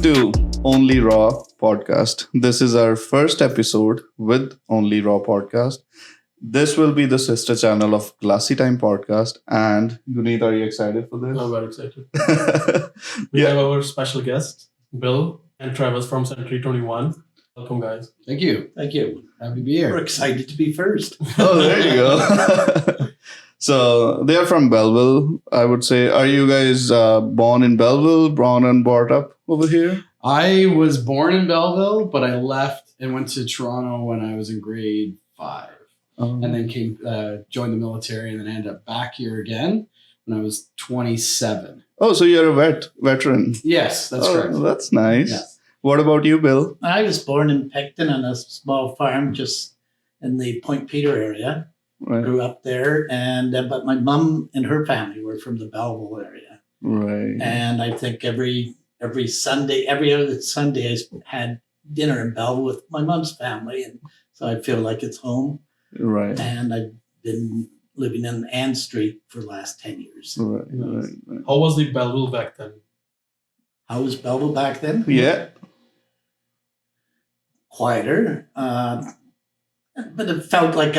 to Only Raw podcast. This is our first episode with Only Raw podcast. This will be the sister channel of Glassy Time podcast. And Guneet, are you excited for this? I'm very excited. We have our special guest, Bill and Travis from Century 21. Welcome, guys. Thank you. Thank you. Happy to be here. We're excited to be first. Oh, there you go. So they are from Belleville, I would say. Are you guys born in Belleville, born and brought up over here? I was born in Belleville, but I left and went to Toronto when I was in grade 5. And then joined the military, and then ended up back here again when I was 27. Oh, so you're a veteran. Yes, that's correct. That's nice. Yeah. What about you, Bill? I was born in Picton on a small farm just in the Point Peter area. Right. Grew up there, and but my mom and her family were from the Belleville area. Right. And I think every Sunday, every other Sunday, I had dinner in Belleville with my mom's family, and so I feel like it's home. Right. And I've been living in Ann Street for the last 10 years. Right. How was the Belleville back then? How was Belleville back then? Yeah. Quieter, but it felt like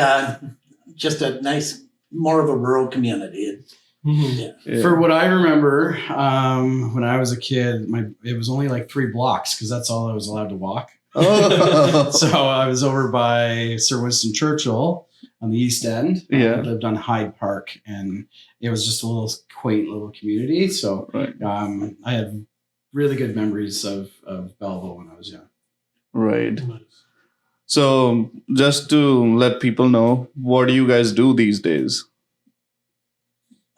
just a nice, more of a rural community. Mm-hmm. Yeah. For what I remember, when I was a kid, it was only like 3 blocks because that's all I was allowed to walk. Oh. So I was over by Sir Winston Churchill on the East End. Yeah. I lived on Hyde Park, and it was just a little quaint little community. So Right. I had really good memories of Belleville when I was young. Right. Nice. So just to let people know, what do you guys do these days?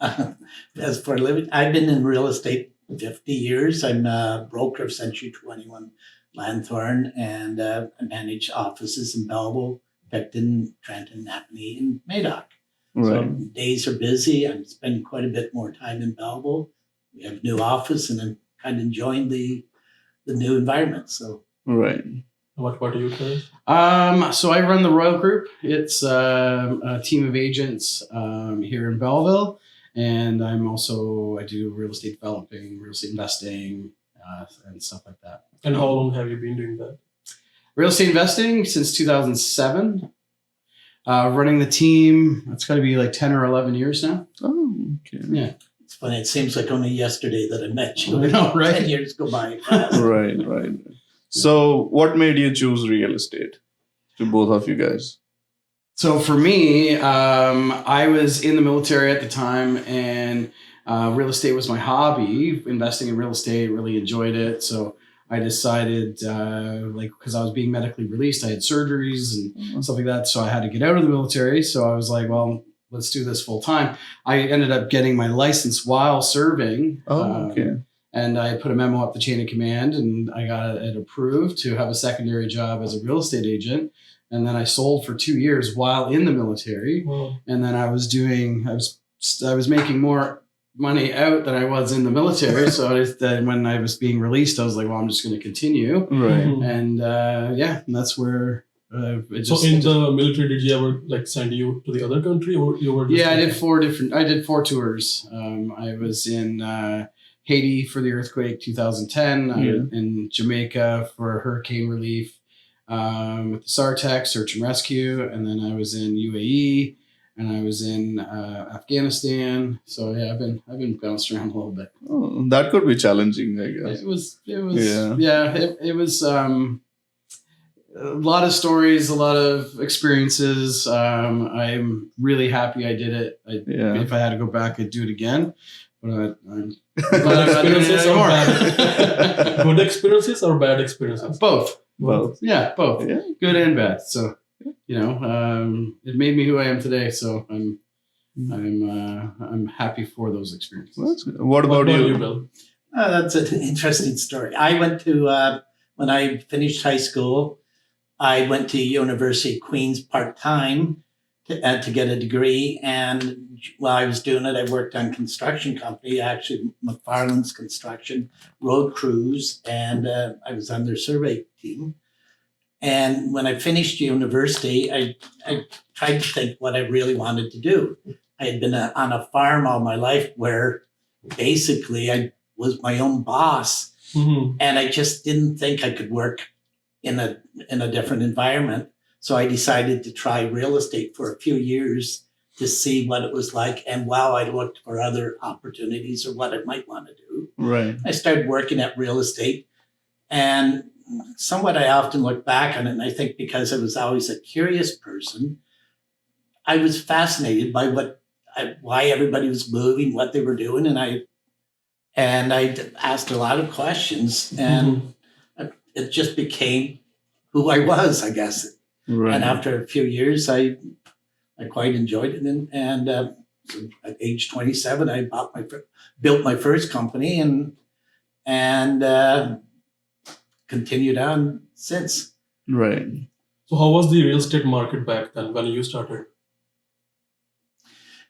As for a living, I've been in real estate 50 years. I'm a broker of Century 21 Lanthorn, and I manage offices in Belleville, Picton, Trenton, Napanee, and Madoc. So Right. days are busy. I'm spending quite a bit more time in Belleville. We have a new office, and I'm kind of enjoying the new environment. So Right. What do you guys? So I run the Royle Group. It's a team of agents here in Belleville, and I do real estate developing, real estate investing, and stuff like that. And how long have you been doing that? Real estate investing since 2007. Running the team, it's got to be like 10 or 11 years now. Oh, okay. Yeah. it's funny. It seems like only yesterday that I met you. I know, right? 10 years go by fast. Right. So what made you choose real estate to both of you guys? So for me, I was in the military at the time, and real estate was my hobby. Investing in real estate, really enjoyed it. So I decided, because I was being medically released, I had surgeries and stuff like that. So I had to get out of the military. So I was like, well, let's do this full time. I ended up getting my license while serving. Oh, okay. And I put a memo up the chain of command, and I got it approved to have a secondary job as a real estate agent. And then I sold for 2 years while in the military. Wow. And then I was making more money out than I was in the military. So when I was being released, I was like, well, I'm just going to continue. Right. Mhm. And and that's where So in the military, did you ever send you to the other country, or you were? Just I did 4 tours. I was in Haiti for the earthquake 2010. I was in Jamaica for hurricane relief with the SARTEC, search and rescue. And then I was in UAE, and I was in Afghanistan. So yeah, I've been bounced around a little bit. Oh, that could be challenging, I guess. It was Yeah. it was a lot of stories, a lot of experiences. I'm really happy I did it. If I had to go back, I'd do it again. But I'm not doing it Experiences or anymore. bad? Good experiences or bad experiences? Both. Well, Yeah, both. yeah. Good and bad. So, it made me who I am today. So I'm happy for those experiences. Well, that's good. What about you? Bill? That's an interesting story. I went to, when I finished high school, I went to University of Queens part-time to get a degree. And while I was doing it, I worked on construction company, actually McFarland's Construction, road crews, and I was on their survey team. And when I finished university, I tried to think what I really wanted to do. I had been on a farm all my life where basically I was my own boss. and I just didn't think I could work in a different environment. So I decided to try real estate for a few years to see what it was like. And while I looked for other opportunities or what I might want to do, Right. I started working at real estate. And somewhat I often look back on it, and I think because I was always a curious person, I was fascinated by why everybody was moving, what they were doing, and I asked a lot of questions, and it just became who I was, I guess. Right. And after a few years, I quite enjoyed it, and so at age 27, I built my first company, and continued on since. Right. So how was the real estate market back then when you started?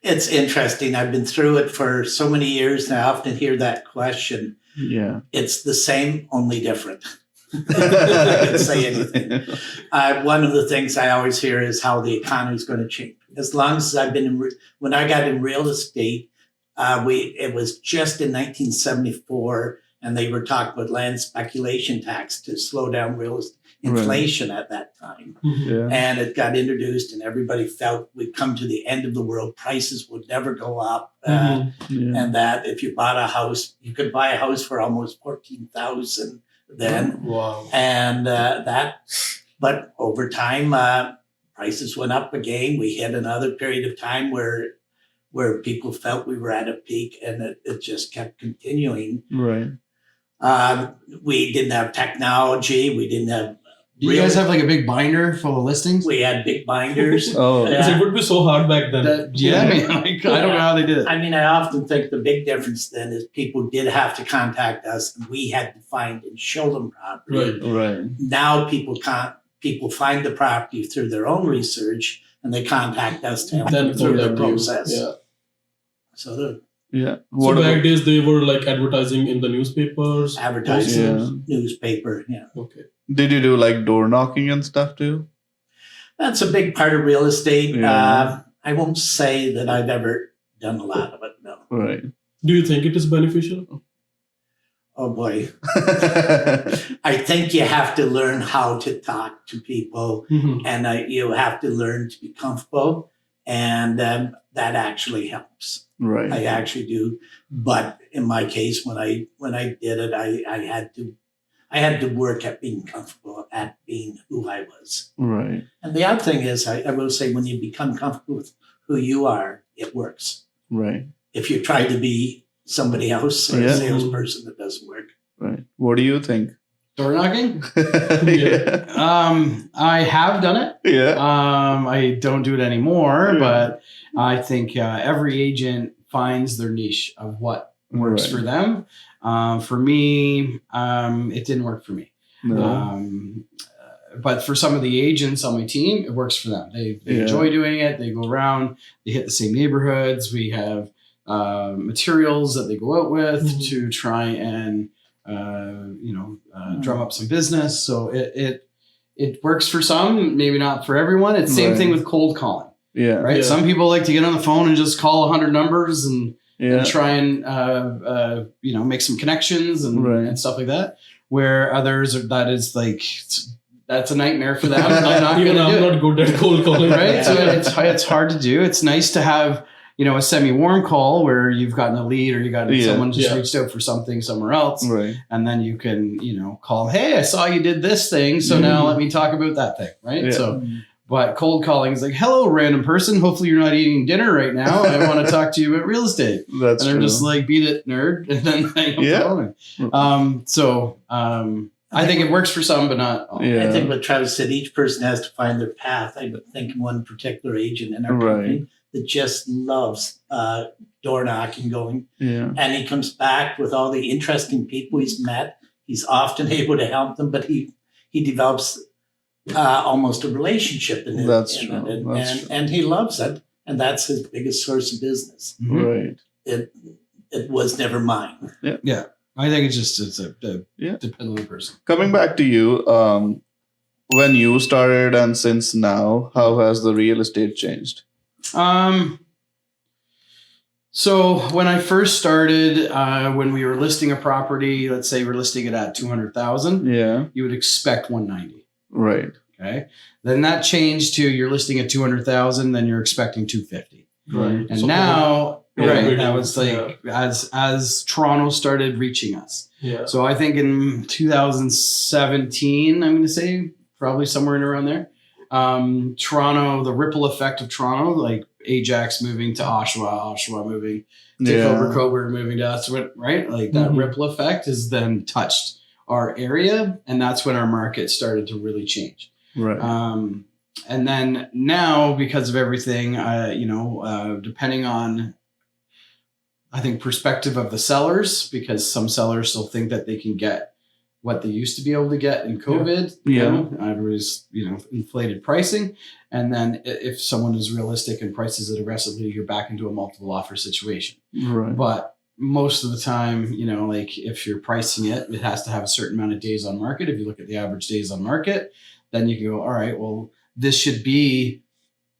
It's interesting. I've been through it for so many years, and I often hear that question. Yeah. It's the same, only different. I can say anything. One of the things I always hear is how the economy is going to change. As long as I've been when I got in real estate, it was just in 1974, and they were talking about land speculation tax to slow down real estate inflation at that time. Yeah. And it got introduced, and everybody felt we'd come to the end of the world. Prices would never go up. And that if you bought a house, you could buy a house for almost $14,000 then. Wow. And but over time, prices went up again. We hit another period of time where people felt we were at a peak, and it just kept continuing. Right. We didn't have technology. We didn't have. Do you guys have like a big binder full of listings? We had big binders. Oh. Because it would be so hard back then. I mean, like, I don't know how they did it. I mean, I often think the big difference then is people did have to contact us, and we had to find and show them property. Right. Right. Now people find the property through their own research, and they contact us to help them through the process. Yeah. So Yeah. So back days they were like advertising in the newspapers. advertising, newspaper, yeah. Okay. Did you do like door knocking and stuff too? That's a big part of real estate. Yeah. I won't say that I've ever done a lot of it, no. Right. Do you think it is beneficial? Oh boy. I think you have to learn how to talk to people, and you have to learn to be comfortable, and that actually helps. Right. I actually do. But in my case, when I did it, I had to work at being comfortable, at being who I was. Right. And the other thing is, I will say, when you become comfortable with who you are, it works. Right. If you try to be somebody else or a salesperson, it doesn't work. Right. What do you think? Door knocking? Yeah. I have done it. Yeah. I don't do it anymore, Yeah. but I think every agent finds their niche of what works Right. for them. For me, it didn't work for me. No. But for some of the agents on my team, it works for them. They enjoy doing it. They go around. They hit the same neighborhoods. We have materials that they go out with to try and drum up some business. So it works for some, maybe not for everyone. It's the same thing with cold calling, Yeah. right? Yeah. Some people like to get on the phone and just call 100 numbers and Yeah. try and make some connections and stuff like that. Where others that is like that's a nightmare for them. I'm not Even going to I'm do it. not good at cold calling. Right? So it's hard to do. It's nice to have, a semi-warm call where you've gotten a lead or you got someone just reached out for something somewhere else. Right. And then you can, call, hey, I saw you did this thing. So now let me talk about that thing. Right. Yeah. So, but cold calling is like, hello, random person. Hopefully you're not eating dinner right now. I want to talk to you about real estate. That's And I'm true. just like, beat it, nerd. And then hang up the phone. I think it works for some, but not all. Yeah. I think what Travis said, each person has to find their path. I would think one particular agent in our company that just loves door knocking going. Yeah. And he comes back with all the interesting people he's met. He's often able to help them, but he develops almost a relationship in it. That's in true. it. That's And, true. and he loves it. And that's his biggest source of business. Right. It was never mine. Yeah. I think it's a depends on the person. Coming back to you, when you started and since now, how has the real estate changed? So when I first started, when we were listing a property, let's say we're listing it at 200,000, Yeah. you would expect 190. Right. Okay. Then that changed to you're listing at 200,000, then you're expecting 250. Right. And So now, Yeah. right, that was like as Toronto started reaching us. Yeah. So I think in 2017, I'm going to say probably somewhere in around there, Toronto, the ripple effect of Toronto, like Ajax moving to Oshawa moving to Coburg moving to us, right? Like that Mhm. ripple effect has then touched our area, and that's when our market started to really change. Right. And then now, because of everything, depending on, I think, perspective of the sellers, because some sellers still think that they can get what they used to be able to get in COVID. Everybody's, inflated pricing. And then if someone is realistic and prices it aggressively, you're back into a multiple offer situation. Right. But most of the time, like if you're pricing it, it has to have a certain amount of days on market. If you look at the average days on market, then you can go, all right, well, this should be,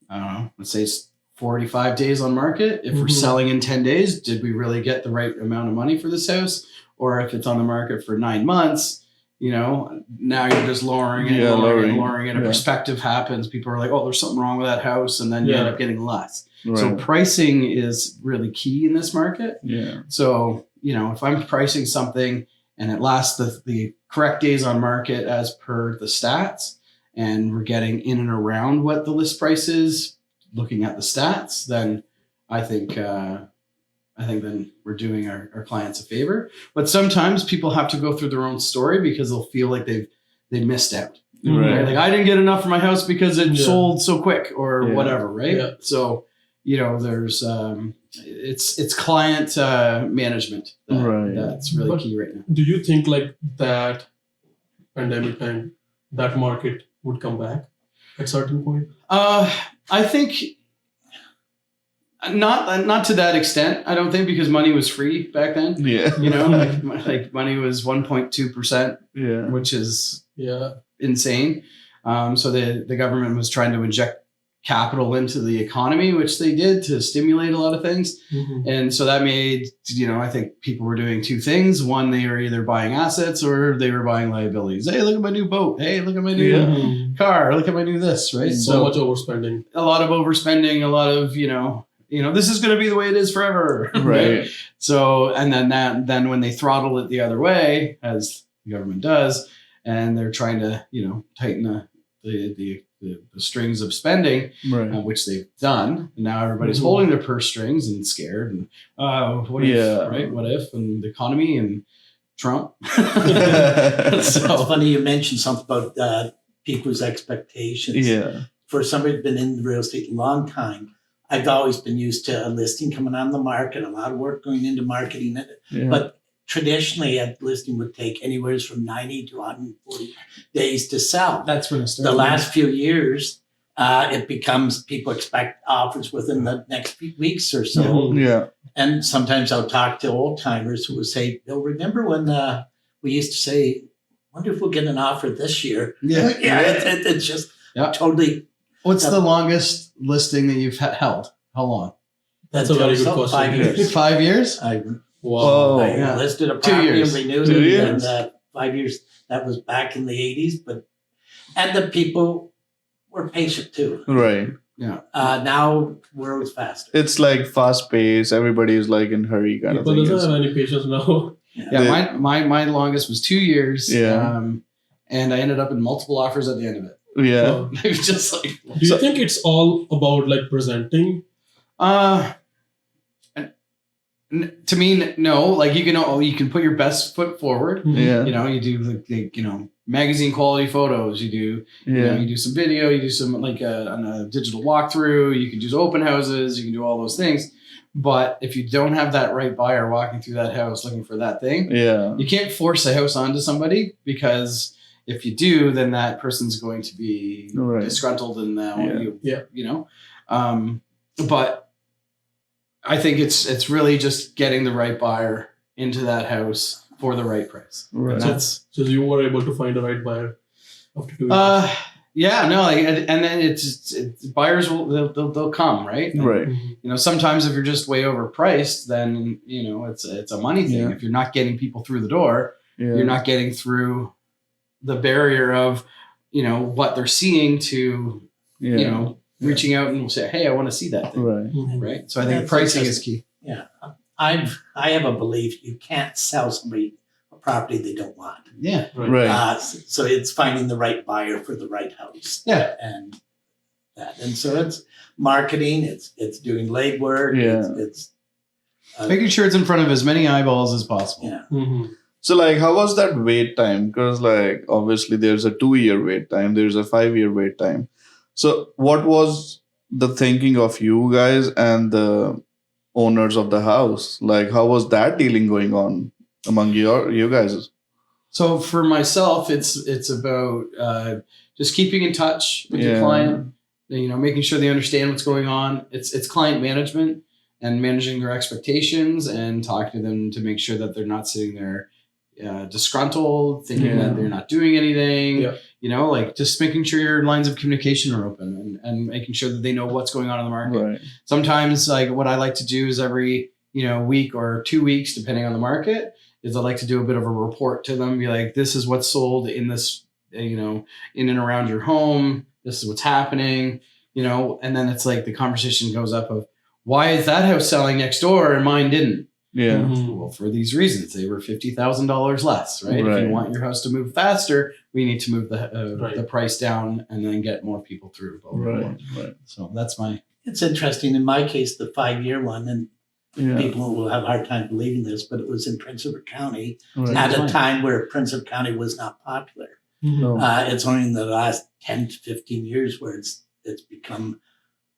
I don't know, let's say it's 45 days on market. If we're Mhm. selling in 10 days, did we really get the right amount of money for this house? Or if it's on the market for 9 months, now you're just lowering it, lowering it. A perspective happens. People are like, oh, there's something wrong with that house. And then you end up getting less. Right. So pricing is really key in this market. Yeah. So, if I'm pricing something and it lasts the correct days on market as per the stats, and we're getting in and around what the list price is, looking at the stats, then I think then we're doing our clients a favor. But sometimes people have to go through their own story because they'll feel like they missed out. Right. Like I didn't get enough for my house because it sold so quick or whatever, right? Yeah. So, there's it's client management that's really key right now. Do you think like that pandemic time, that market would come back at certain point? I think not to that extent. I don't think, because money was free back then. Yeah. Like money was 1.2%, Yeah. which is Yeah. insane. So the government was trying to inject capital into the economy, which they did to stimulate a lot of things. Mhm. And so that made, I think people were doing two things. One, they were either buying assets or they were buying liabilities. Hey, look at my new boat. Hey, look at my new Mhm. car. Look at my new this, right? So much overspending. A lot of overspending, a lot of, this is going to be the way it is forever. Right. So, and then when they throttle it the other way, as the government does, and they're trying to, tighten the strings of spending, Right. which they've done. And now everybody's holding their purse strings and scared. And what if, right? What if? And the economy and Trump. It's So, funny you mentioned something about people's expectations. Yeah. For somebody who's been in real estate a long time, I've always been used to a listing coming on the market, a lot of work going into marketing it. Yeah. But traditionally, a listing would take anywhere from 90 to 140 days to sell. that's when it started. The last few years, it becomes people expect offers within the next few weeks or so. Mhm. Yeah. And sometimes I'll talk to old timers who will say, Bill, remember when we used to say, wonder if we'll get an offer this year? Yeah. It's just Yeah. totally. What's the longest listing that you've held? How long? That's a very good question. 5 years. 5 years? I Whoa. Yeah. listed a 2 property and years. renewed 2 it. years. And 5 years, that was back in the 80s. And the people were patient too. Right. Now, world's faster. It's like fast paced. Everybody is like in hurry kind People of thing. doesn't have any patience now. Yeah, my longest was 2 years. Yeah. And I ended up in multiple offers at the end of it. Yeah. It was just like, Do you think it's all about like presenting? to me, no. Like you can put your best foot forward. Yeah. You do magazine quality photos. You do Yeah. you do some video. You do some on a digital walkthrough. You can do open houses. You can do all those things. But if you don't have that right buyer walking through that house looking for that thing, Yeah. you can't force a house onto somebody, because if you do, then that person's going to be Right. disgruntled and Yeah. But I think it's really just getting the right buyer into that house for the right price. Right. And that's So you were able to find the right buyer after 2 years. Yeah, no, like, and then it's buyers they'll come, right? And, Right. you know, sometimes if you're just way overpriced, then you know it's a money thing. Yeah. If you're not getting people through the door, Yeah. you're not getting through the barrier of, you know, what they're seeing to, Yeah. you know, reaching out and say, hey, I want to see that thing, Right. right? So I think That's pricing is interesting. key. Yeah, I have a belief you can't sell somebody a property they don't want. Yeah, Right. So it's finding the right buyer for the right house. yeah, And that, and so it's marketing. It's doing legwork. Yeah. It's making sure it's in front of as many eyeballs as possible. yeah. Mm-hmm. So like, how was that wait time? Because like, obviously there's a 2-year wait time. There's a 5-year wait time. So what was the thinking of you guys and the owners of the house? Like, how was that dealing going on among you guys? So for myself, it's about just keeping in touch with your Yeah. client, you know, making sure they understand what's going on. It's client management and managing their expectations and talking to them to make sure that they're not sitting there disgruntled, thinking Yeah. that they're not doing anything. Yeah. You know, like just making sure your lines of communication are open and making sure that they know what's going on in the market. Right. Sometimes, like what I like to do is every, you know, week or 2 weeks, depending on the market, is I like to do a bit of a report to them, be like, this is what's sold in this, you know, in and around your home. This is what's happening, you know, and then it's like the conversation goes up of, why is that house selling next door and mine didn't? Yeah. Mm-hmm. Well, for these reasons, they were $50,000 less, right? If Right. you want your house to move faster, we need to move the Right. price down and then get more people through. Blah, blah, blah. Right. Right. So that's my It's interesting. In my case, the 5-year one, and Yeah. people will have a hard time believing this, but it was in Prince Edward County Right. at a fine. time where Prince Edward County was not popular. No. It's only in the last 10 to 15 years where it's become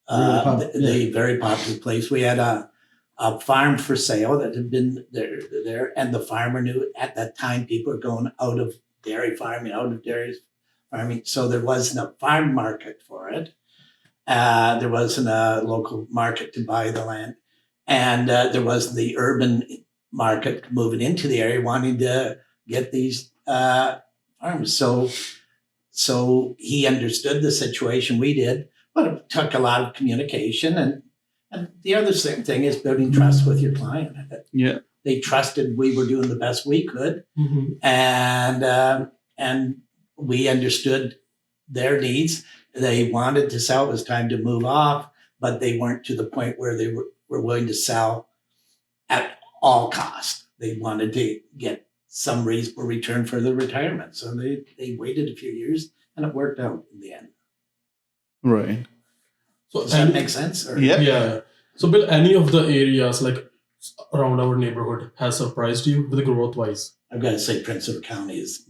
Really the very popular place. We had a farm for sale that had been there, and the farmer knew at that time people were going out of dairy farming, so there wasn't a farm market for it. There wasn't a local market to buy the land, and there wasn't the urban market moving into the area wanting to get these farms. So he understood the situation, we did, but it took a lot of communication. And the other thing is building trust with your client. Yeah. They trusted we were doing the best we could, Mm-hmm. and we understood their needs. They wanted to sell. It was time to move off, but they weren't to the point where they were willing to sell at all cost. They wanted to get some reasonable return for their retirement. So they waited a few years, and it worked out in the end. Right. So Does that make sense? Or? Yeah. Yeah. So, Bill, any of the areas like around our neighborhood has surprised you with growth wise? I've got to say Prince Edward County is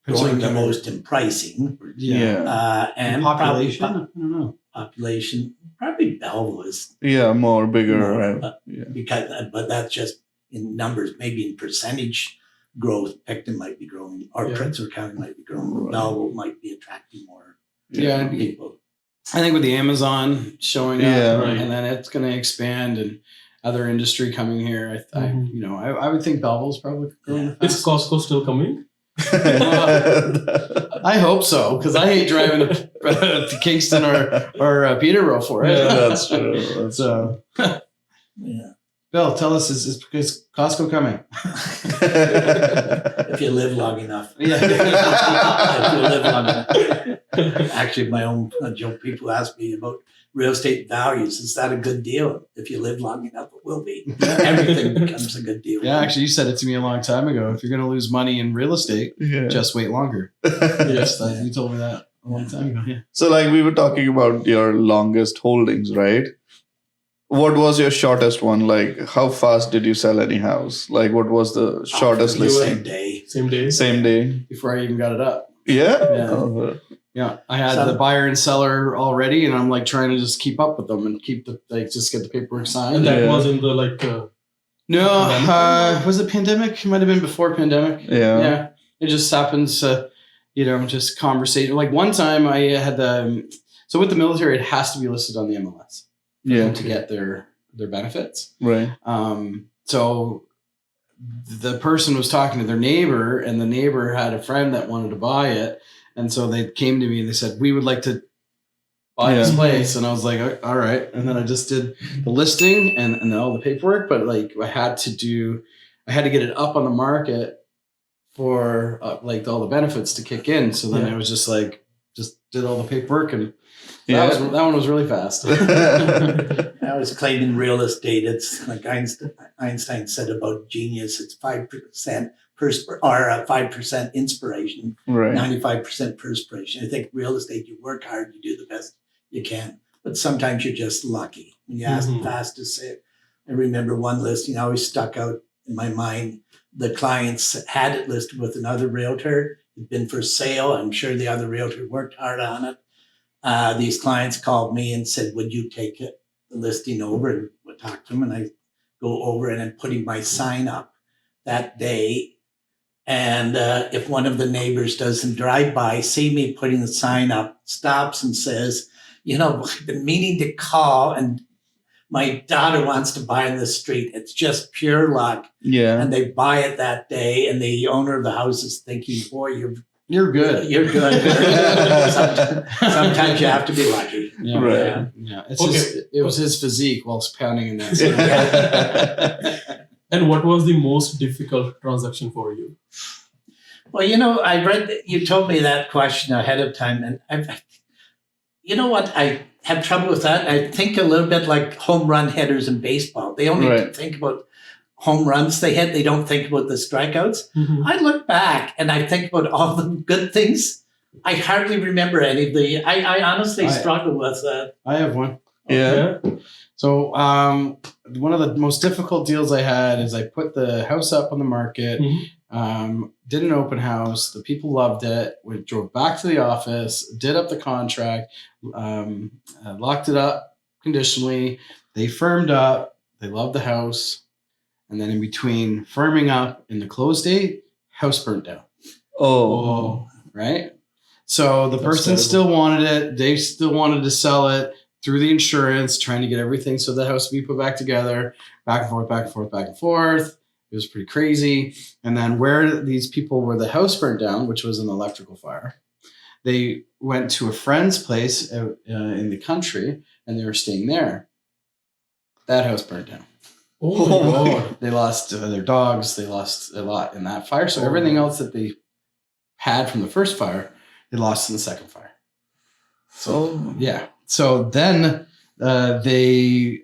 Prince going Edward the County. most in pricing. Yeah. And population. probably I don't know. population. Probably Belleville is Yeah. More bigger. more, Right. Yeah. because, but that's just in numbers. Maybe in percentage growth, Picton might be growing, or Yeah. Prince Edward County might be growing. Right. Belleville might be attracting more Yeah. people. I think with the Amazon showing up, Yeah. Right. and then it's going to expand, and other industry coming here, Mhm. I would think Belleville's probably growing. the Is fastest. Costco still coming? I hope so, because I hate driving to Kingston or Peterborough for it. Yeah, That's true. That's So, Yeah. Bill, tell us, is Costco coming? If you live long enough. Yeah. If you live long enough. Actually, my own joke, people ask me about real estate values. Is that a good deal? If you live long enough, it will be. Everything becomes a good deal. Yeah, actually, you said it to me a long time ago. If you're going to lose money in real estate, Yeah. just wait longer. Yes. You told me that a long time ago. Yeah. So, like, we were talking about your longest holdings, right? What was your shortest one? Like, how fast did you sell any house? Like, what was the shortest The listing? same day. Same day? Same day. Before I even got it up. Yeah. Yeah. Oh, Yeah, I had So- the buyer and seller already, and I'm like trying to just keep up with them and just get the paperwork signed. And that Yeah. was in the No, Pandemic? was it pandemic? It might have been before pandemic. Yeah. Yeah, it just happens, just conversation. Like one time I had so with the military, it has to be listed on the MLS Yeah. to get their benefits. Right. So the person was talking to their neighbor, and the neighbor had a friend that wanted to buy it, And so they came to me and they said, we would like to buy this place. And I was like, all right. And then I just did the listing and all the paperwork, but like I had to get it up on the market for like all the benefits to kick in. So then I was just like, just did all the paperwork, and that one was really fast. I was claiming real estate. It's like Einstein said about genius. It's 5% or 5% inspiration, Right. 95% perspiration. I think real estate, you work hard, you do the best you can, but sometimes you're just lucky. When you ask fast to say it, I remember one listing always stuck out in my mind. The clients had it listed with another realtor. It'd been for sale. I'm sure the other realtor worked hard on it. These clients called me and said, would you take the listing over? And we'll talk to them. And I go over and I'm putting my sign up that day. And if one of the neighbors doesn't drive by, see me putting the sign up, stops and says, I've been meaning to call, and my daughter wants to buy in the street. It's just pure luck. Yeah. And they buy it that day, and the owner of the house is thinking, boy, You're good. You're good. Sometimes you have to be lucky. Yeah. Right. Yeah. Okay. It was his physique whilst pounding in that sign. And what was the most difficult transaction for you? Well, I read, you told me that question ahead of time, and you know what? I have trouble with that. I think a little bit like home run hitters in baseball. They only think about home runs they hit. They don't think about the strikeouts. I look back and I think about all the good things. I hardly remember any of the, I honestly struggle with that. I have one. Yeah. So one of the most difficult deals I had is I put the house up on the market, did an open house. The people loved it. We drove back to the office, did up the contract, locked it up conditionally. They firmed up. They loved the house. And then in between firming up and the close date, house burnt down. Oh. Right? So the person still wanted it. They still wanted to sell it through the insurance, trying to get everything so the house would be put back together, back and forth, back and forth, back and forth. It was pretty crazy. And then where these people where the house burnt down, which was an electrical fire, they went to a friend's place in the country, and they were staying there. That house burnt down. Oh my God. They lost their dogs. They lost a lot in that fire. So everything else that they had from the first fire, they lost in the second fire. So yeah. So then they,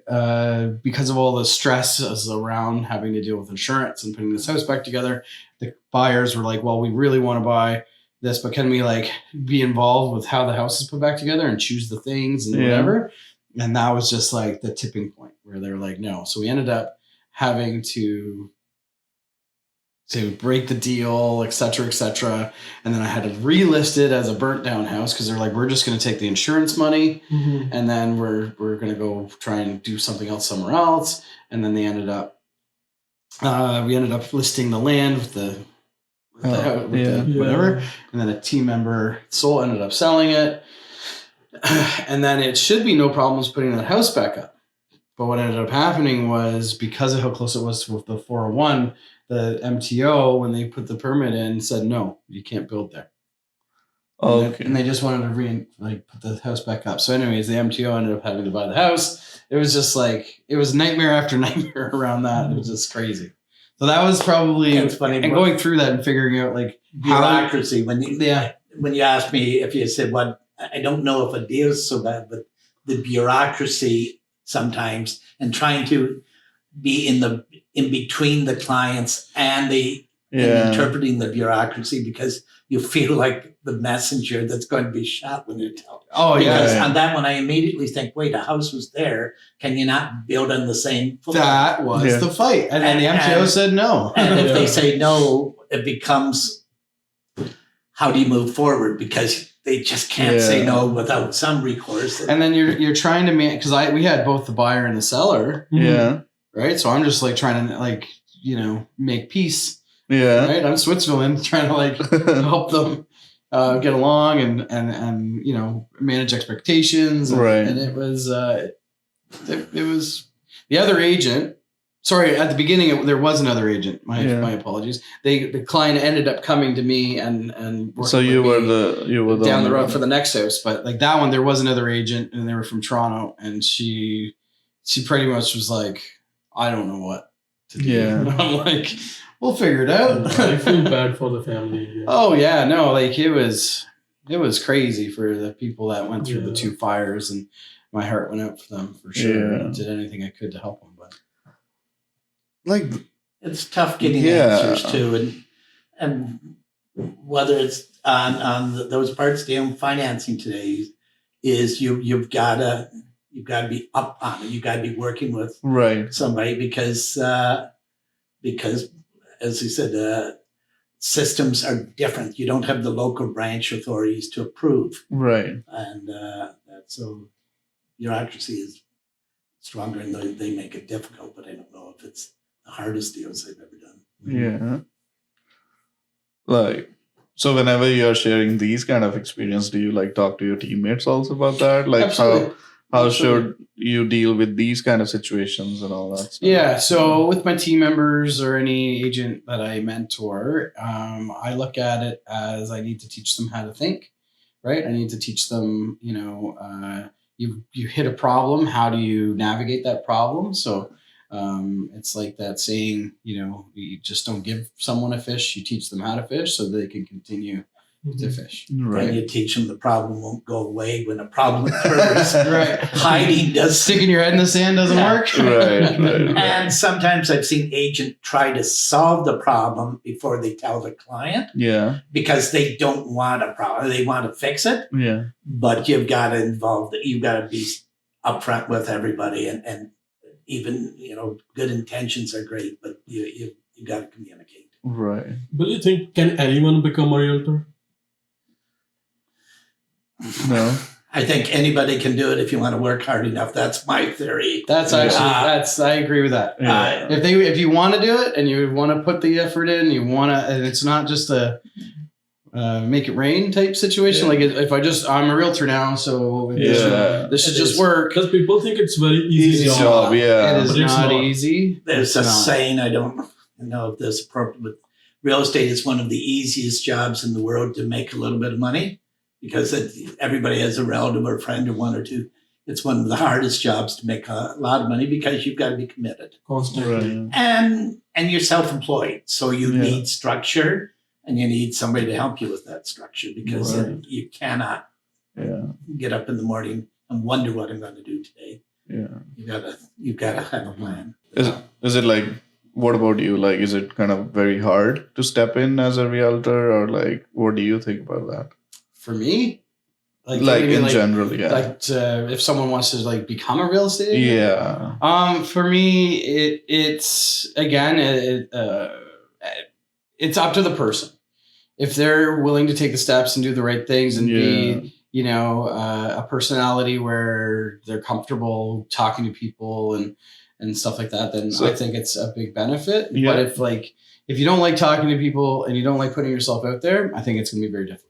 because of all the stresses around having to deal with insurance and putting this house back together, the buyers were like, well, we really want to buy this, but can we like be involved with how the house is put back together and choose the things and whatever? And that was just like the tipping point where they were like, no. So we ended up having to break the deal, et cetera, et cetera. And then I had to relist it as a burnt down house because they're like, we're just going to take the insurance money and then we're going to go try and do something else somewhere else. And then they ended up, we ended up listing the land with the whatever. And then a team member, Soul, ended up selling it. And then it should be no problems putting that house back up. But what ended up happening was because of how close it was with the 401, the MTO, when they put the permit in, said, no, you can't build there. And they just wanted to put the house back up. So anyways, the MTO ended up having to buy the house. It was just like, it was nightmare after nightmare around that. It was just crazy. So that was probably, It's funny, and going through that and figuring out like bureaucracy. When you asked me if you said, what, I don't know if a deal is so bad, but the bureaucracy sometimes, and trying to be in between the clients and and interpreting the bureaucracy, because you feel like the messenger that's going to be shot when you tell. Because on that one, I immediately think, wait, a house was there. Can you not build on the same footing? That was the fight. And then the MTO said no. And if they say no, it becomes, how do you move forward? Because they just can't say no without some recourse. And then you're trying to make, because we had both the buyer and the seller. Right. So I'm just like trying to make peace. Right. I'm Switzerland trying to help them get along and manage expectations. And it was the other agent Sorry, at the beginning there was another agent. My apologies. The client ended up coming to me and working So you with were me down the road one. for the next house, but like that one, there was another agent, and they were from Toronto, and she pretty much was like, I don't know what to do. Yeah. And I'm like, we'll figure it out. I feel bad for the family. Yeah. Oh yeah, no, like it was crazy for the people that went through the two fires, and my heart went out for them for sure. Yeah. I did anything I could to help them, but Like, It's tough getting answers to, and whether it's on those parts of financing today is you've got to be up on it. You got to be working with right. somebody because as you said, systems are different. You don't have the local branch authorities to approve, Right. and so bureaucracy is stronger, and they make it difficult. But I don't know if it's the hardest deals I've ever done. Yeah. Like, so whenever you're sharing these kind of experience, do you like talk to your teammates also about that? Like Absolutely. how Absolutely. should you deal with these kind of situations and all that stuff? Yeah, so with my team members or any agent that I mentor, I look at it as I need to teach them how to think, right? I need to teach them, you hit a problem, how do you navigate that problem? So it's like that saying, you just don't give someone a fish, you teach them how to fish so they can continue to fish. And Right. you teach them the problem won't go away when a problem occurs. Right. Hiding does. Sticking your head in the sand doesn't Yeah. work. Right. And sometimes I've seen agents try to solve the problem before they tell the client Yeah. because they don't want a problem. They want to fix it, Yeah. but you've got to you've got to be upfront with everybody. And even, good intentions are great, but you got to communicate. Right. Do you think can anyone become a realtor? No. I think anybody can do it if you want to work hard enough. That's my theory. That's actually, I agree with that. Yeah. If you want to do it and you want to put the effort in, and it's not just a make it rain type situation. Like I'm a realtor now, so this should just work. Because people think it's very easy job. Yeah. It is But it's not not. easy. There's It's a not. saying, I don't know if this is appropriate, but real estate is one of the easiest jobs in the world to make a little bit of money because everybody has a relative or friend or one or two. It's one of the hardest jobs to make a lot of money because you've got to be committed. constantly. Right. And you're self-employed. So you Yeah. need structure and you need somebody to help you with that structure because Right. you cannot Yeah. get up in the morning and wonder what I'm going to do today. Yeah. You've got to have a plan. Is it like, what about you? Like, is it kind of very hard to step in as a realtor, or like, what do you think about that? For me, Like in general, yeah. like if someone wants to like become a real estate agent? Yeah. For me, it's again, it's up to the person. If they're willing to take the steps and do the right things and be, a personality where they're comfortable talking to people and stuff like that, then I think it's a big benefit. Yeah. But if you don't like talking to people and you don't like putting yourself out there, I think it's going to be very difficult.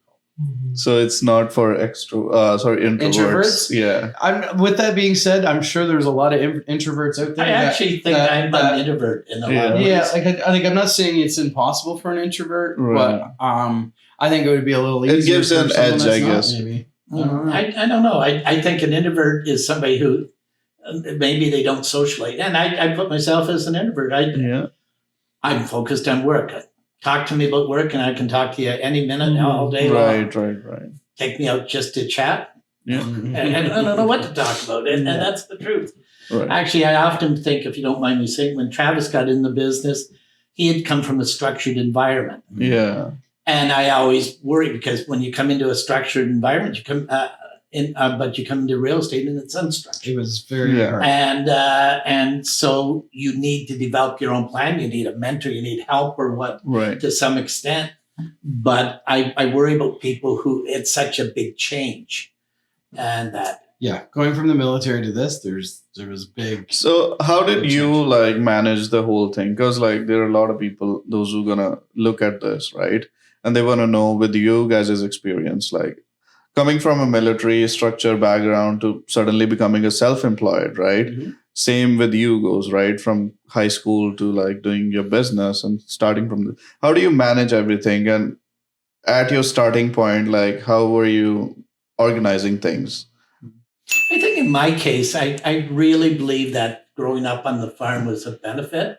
So it's not for introverts. Introverts? Yeah. With that being said, I'm sure there's a lot of introverts out there. I actually think I'm an introvert in a lot of ways. Yeah, like I'm not saying it's impossible for an introvert, Right. but I think it would be a little easier. It gives for an someone edge, that's I not, guess. Maybe. I don't know. I think an introvert is somebody who maybe they don't socialize. And I put myself as an introvert. Yeah. I'm focused on work. Talk to me about work and I can talk to you any minute, all day long. Right. Take me out just to chat. Yeah. Mhm. And I don't know what to talk about. And that's the truth. Right. Actually, I often think, if you don't mind me saying, when Travis got in the business, he had come from a structured environment. Yeah. And I always worry because when you come into a structured environment, you come but you come into real estate and it's unstructured. It was very Yeah. hard. And so you need to develop your own plan. You need a mentor. You need help or what Right. to some extent. But I worry about people who it's such a big change, and that. Yeah, going from the military to this, there was big. So how did you like manage the whole thing? Because like there are a lot of people, those who gonna look at this, right? And they want to know with you guys' experience, like coming from a military structure background to suddenly becoming a self-employed, right? Mm-hmm. same with you goes, right? From high school to like doing your business and starting from how do you manage everything? And at your starting point, like how were you organizing things? I think in my case, I really believe that growing up on the farm was a benefit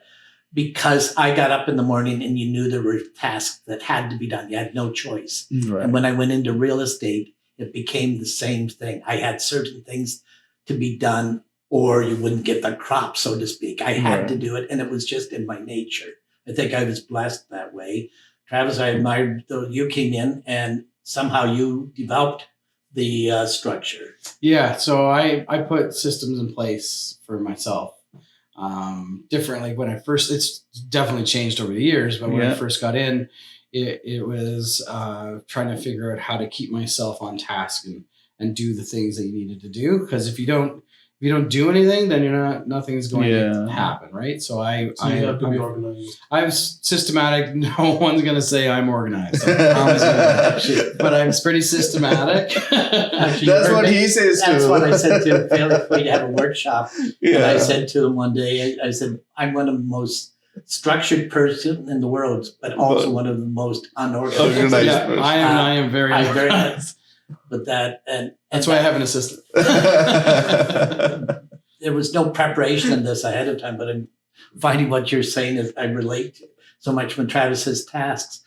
because I got up in the morning and you knew there were tasks that had to be done. You had no choice. Right. And when I went into real estate, it became the same thing. I had certain things to be done or you wouldn't get the crop, so to speak. I had to do it, and it was just in my nature. I think I was blessed that way. Travis, I admired though you came in and somehow you developed the structure. Yeah, so I put systems in place for myself. Different, like when I first, it's definitely changed over the years, but when I first got in, it was trying to figure out how to keep myself on task and do the things that you needed to do. Because if you don't do anything, then nothing's going to happen, right? So I have to be organized. I'm systematic. No one's going to say I'm organized. I promise you. But I'm pretty systematic. Actually, that's what he says too. That's what I said to Felix when you had a workshop. And I said to him one day, I said, I'm one of the most structured person in the world, but also one of the most unorganized. I am very organized. But that's why I have an assistant. There was no preparation in this ahead of time, but I'm finding what you're saying is I relate so much when Travis says tasks.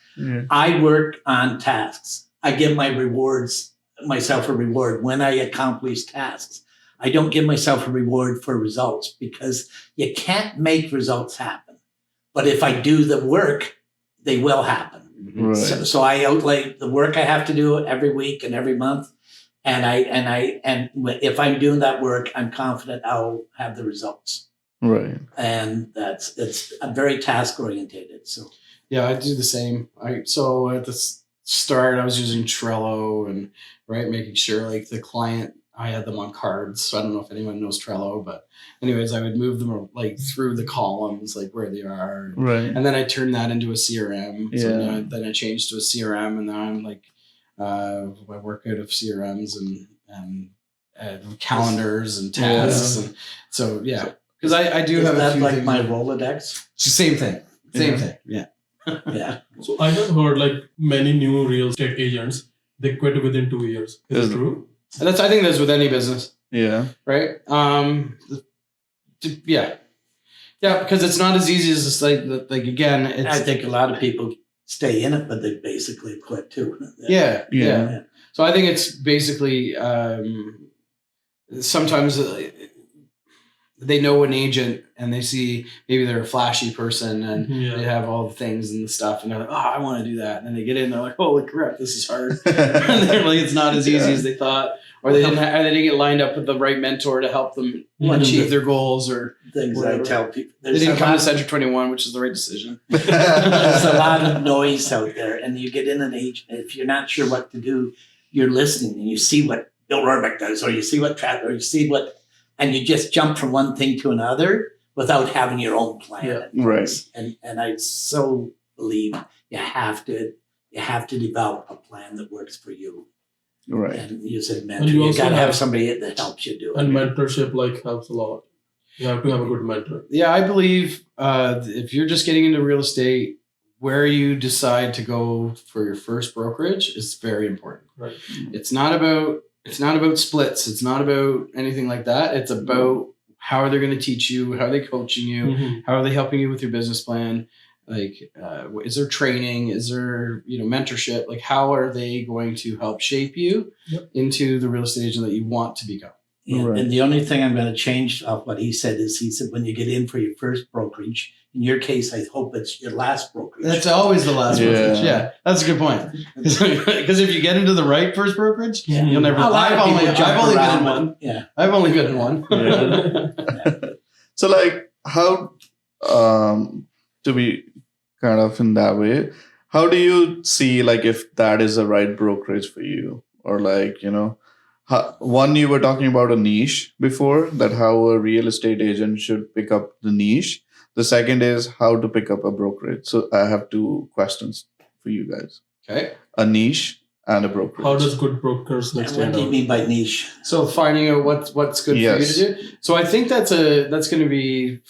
I work on tasks. I give myself a reward when I accomplish tasks. I don't give myself a reward for results because you can't make results happen. But if I do the work, they will happen. Right. So I outlay the work I have to do every week and every month. And if I'm doing that work, I'm confident I'll have the results. Right. And I'm very task orientated. So yeah, I do the same. So at the start, I was using Trello and making sure like the client, I had them on cards. So I don't know if anyone knows Trello, but anyways, I would move them like through the columns, like where they are. Right. And then I turned that into a CRM. Yeah. So then I changed to a CRM, and now I'm like, I work out of CRMs and calendars and tasks. And so, yeah, because I do have that a few like things. my Rolodex. Same thing. Yeah. Yeah. So I have heard like many new real estate agents, they quit within 2 years. Is it true? And I think that's with any business. Yeah. Right. Yeah, because it's not as easy as like again. I think a lot of people stay in it, but they basically quit too. Yeah. So I think it's basically sometimes they know an agent and they see maybe they're a flashy person and they have all the things and the stuff and they're like, oh, I want to do that. And then they get in and they're like, holy crap, this is hard. And they're like, it's not as easy as they thought. Or they didn't get lined up with the right mentor to help them achieve their goals or things. Whatever. I tell people. They didn't come to Century 21, which is the right decision. There's a lot of noise out there, and you get in an agent. If you're not sure what to do, you're listening, and you see what Bill Rorabeck does, or you see what Travis, or you see what, and you just jump from one thing to another without having your own plan. Right. And I so believe you have to develop a plan that works for you. Right. And you said mentor. You got to have somebody that helps you do it. And mentorship helps a lot. You have to have a good mentor. Yeah, I believe if you're just getting into real estate, where you decide to go for your first brokerage is very important. Right. It's not about splits. It's not about anything like that. It's about how are they going to teach you? How are they coaching you? How are they helping you with your business plan? Like, is there training? Is there, mentorship? Like, how are they going to help shape you into the real estate agent that you want to become? Yeah. Right. And the only thing I'm going to change off what he said is when you get in for your first brokerage, in your case, I hope it's your last brokerage. That's always the last brokerage. Yeah, that's a good point. Because if you get into the right first brokerage, you'll never. I've only been in one. Yeah, I've only been in one. So, like, how to be kind of in that way? How do you see like if that is the right brokerage for you, or like one, you were talking about a niche before, that how a real estate agent should pick up the niche. The second is how to pick up a brokerage. So I have two questions for you guys. Okay. A niche and a brokerage. How does good brokers like What stand do you out? mean by niche? So finding out what's good Yes. for you to do. So I think that's going to be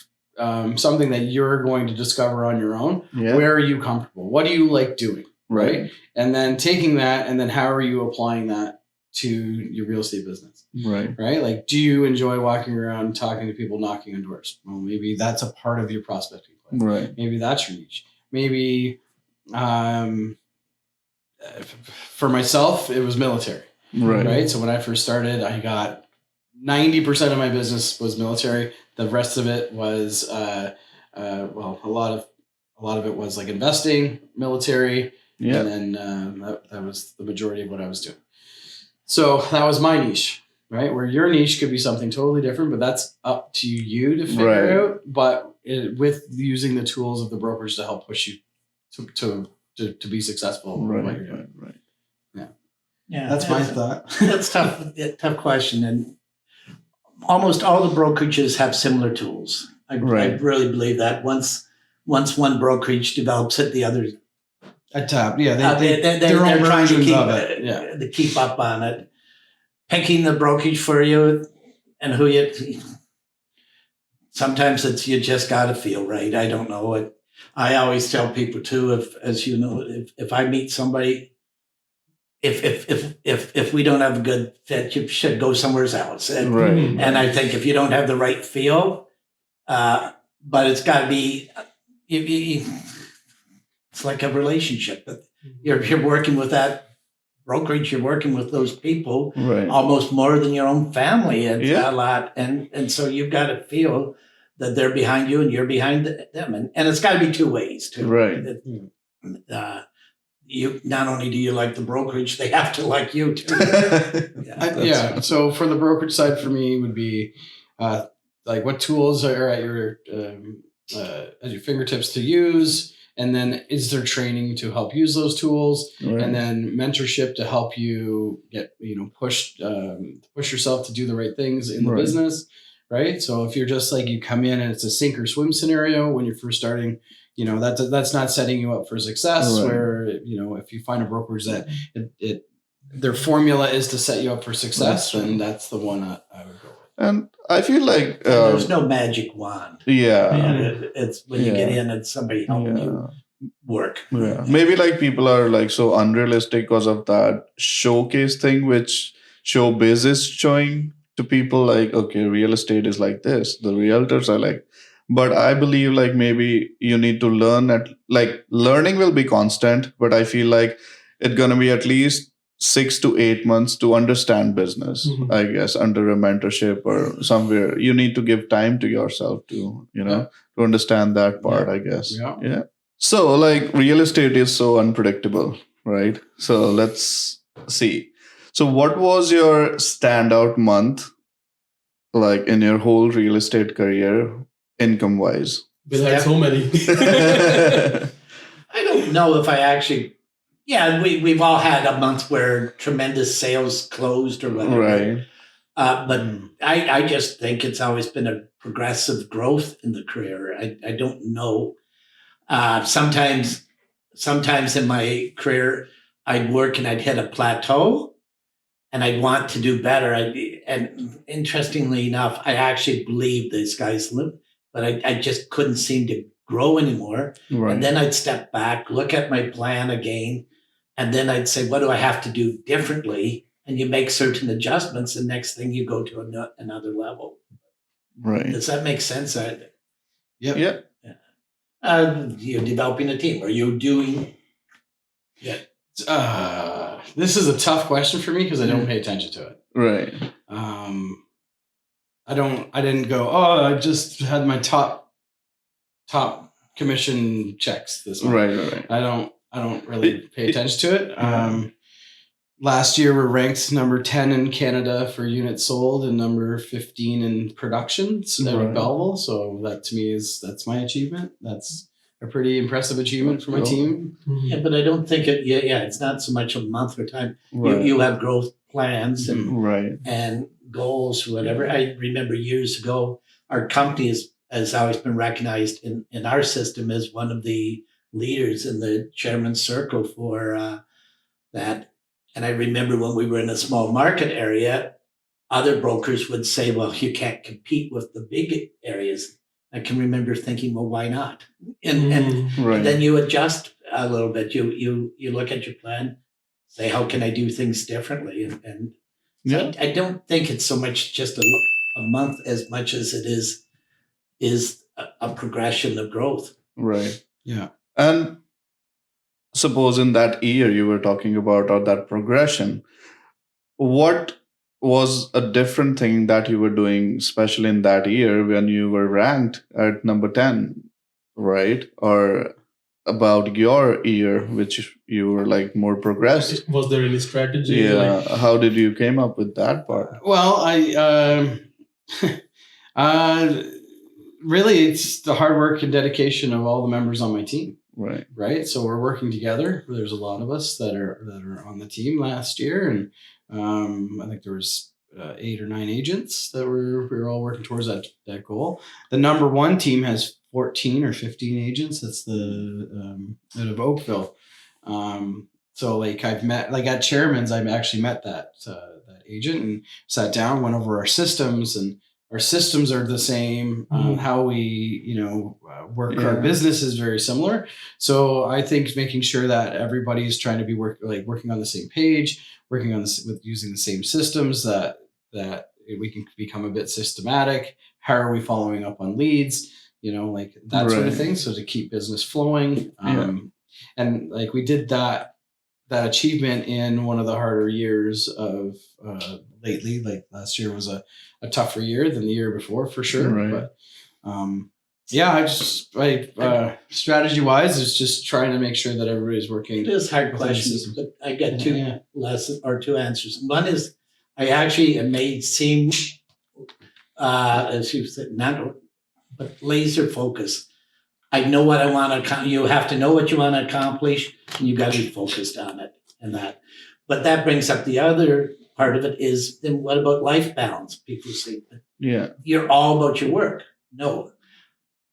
something that you're going to discover on your own. Yeah. Where are you comfortable? What do you like doing? Right. And then taking that, and then how are you applying that to your real estate business? Right. Right? Like, do you enjoy walking around, talking to people, knocking on doors? Well, maybe that's a part of your prospecting plan. Right. Maybe that's your niche. Maybe for myself, it was military. Right. Right. So when I first started, I got 90% of my business was military. The rest of it was, a lot of it was like investing, military, Yeah. and then that was the majority of what I was doing. So that was my niche, right? Where your niche could be something totally different, but that's up to you to figure Right. out. But with using the tools of the brokerage to help push you to be successful in what Right. you're doing. Right. Yeah, That's my thought. That's tough. Tough question, and almost all the brokerages have similar tools. I Right. really believe that once one brokerage develops it, the others Adapt. Yeah. they're their own trying to versions keep of it. Yeah. to keep up on it. Picking the brokerage for you and who you. Sometimes it's you just got to feel right. I don't know it. I always tell people too, as you know, if I meet somebody. If we don't have a good fit, you should go somewhere else. And, Right. and I think if you don't have the right feel, but it's got to be, it's like a relationship. You're working with that brokerage, you're working with those people Right. almost more than your own family. It's Yeah. a lot, and so you've got to feel that they're behind you and you're behind them, and it's got to be two ways too. Right. You not only do you like the brokerage, they have to like you too. That's- So for the brokerage side, for me would be like what tools are at your fingertips to use, and then is there training to help use those tools, Right. and then mentorship to help you get push yourself to do the right things in the Right. business, right? So if you're just like you come in and it's a sink or swim scenario when you're first starting. That's not setting you up for success. Right. Where if you find a brokerage that their formula is to set you up for success, then that's the one I would go with. And I feel like There's no magic wand. yeah. It's when you get in, it's somebody helping you work. Yeah. Maybe like people are like so unrealistic because of that showcase thing, which showbiz is showing to people like, okay, real estate is like this. The realtors are like, but I believe like maybe you need to learn learning will be constant, but I feel like it's going to be at least 6 to 8 months to understand business, Mhm. I guess, under a mentorship or somewhere. You need to give time to yourself to, to understand that part, I guess. Yeah. So like real estate is so unpredictable, right? So let's see. So what was your standout month like in your whole real estate career, income wise? We had so many. I don't know if I actually. Yeah, we've all had a month where tremendous sales closed or whatever. Right. But I just think it's always been a progressive growth in the career. I don't know. Sometimes in my career, I'd work and I'd hit a plateau and I'd want to do better. And interestingly enough, I actually believe the sky's the limit, but I just couldn't seem to grow anymore. Right. And then I'd step back, look at my plan again, and then I'd say, what do I have to do differently? And you make certain adjustments, and next thing you go to another level. Right. Does that make sense? Yep. Yeah. You're developing a team. Are you doing? Yeah. This is a tough question for me because I don't pay attention to it. Right. I didn't go, oh, I just had my top commission checks this month. Right. I don't really pay attention to it. Last year we're ranked number 10 in Canada for units sold and number 15 in productions out of Belleville. So that to me that's my achievement. That's a pretty impressive achievement for my team. Yeah, but I don't think it. Yeah, it's not so much a month or time. Right. You have growth plans and Right. and goals, whatever. I remember years ago, our company has always been recognized in our system as one of the leaders in the chairman's circle for that. And I remember when we were in a small market area, other brokers would say, well, you can't compete with the big areas. I can remember thinking, well, why not? And Right. then you adjust a little bit. You look at your plan, say, how can I do things differently? And Yeah. I don't think it's so much just a month as much as it is a progression of growth. Right. Yeah. And suppose in that year you were talking about, or that progression, what was a different thing that you were doing, especially in that year when you were ranked at number 10, right? Or about your year, which you were like more progressed. Was there any strategy? Yeah. Like, How did you came up with that part? Well, really, it's the hard work and dedication of all the members on my team. Right. Right. So we're working together. There's a lot of us that are on the team last year, and I think there was 8 or 9 agents that we were all working towards that goal. The number 1 team has 14 or 15 agents. That's the out of Oakville. So like I've met, like at Chairman's, I've actually met that agent and sat down, went over our systems, and our systems are the same. How we, work our business is very similar. So I think making sure that everybody's trying to be working on the same page, working on this with using the same systems, that we can become a bit systematic. How are we following up on leads? Like that sort of thing. So to keep business flowing. And like we did that achievement in one of the harder years of lately. Like last year was a tougher year than the year before, for sure. Right. But strategy wise, it's just trying to make sure that everybody's working. It is hard questions, but I get 2 lessons or 2 answers. One is I actually may seem, as you said, but laser focus. I know what I want to. You have to know what you want to accomplish, and you got to be focused on it and that. But that brings up the other part of it is then what about life balance? People say, Yeah. you're all about your work. No,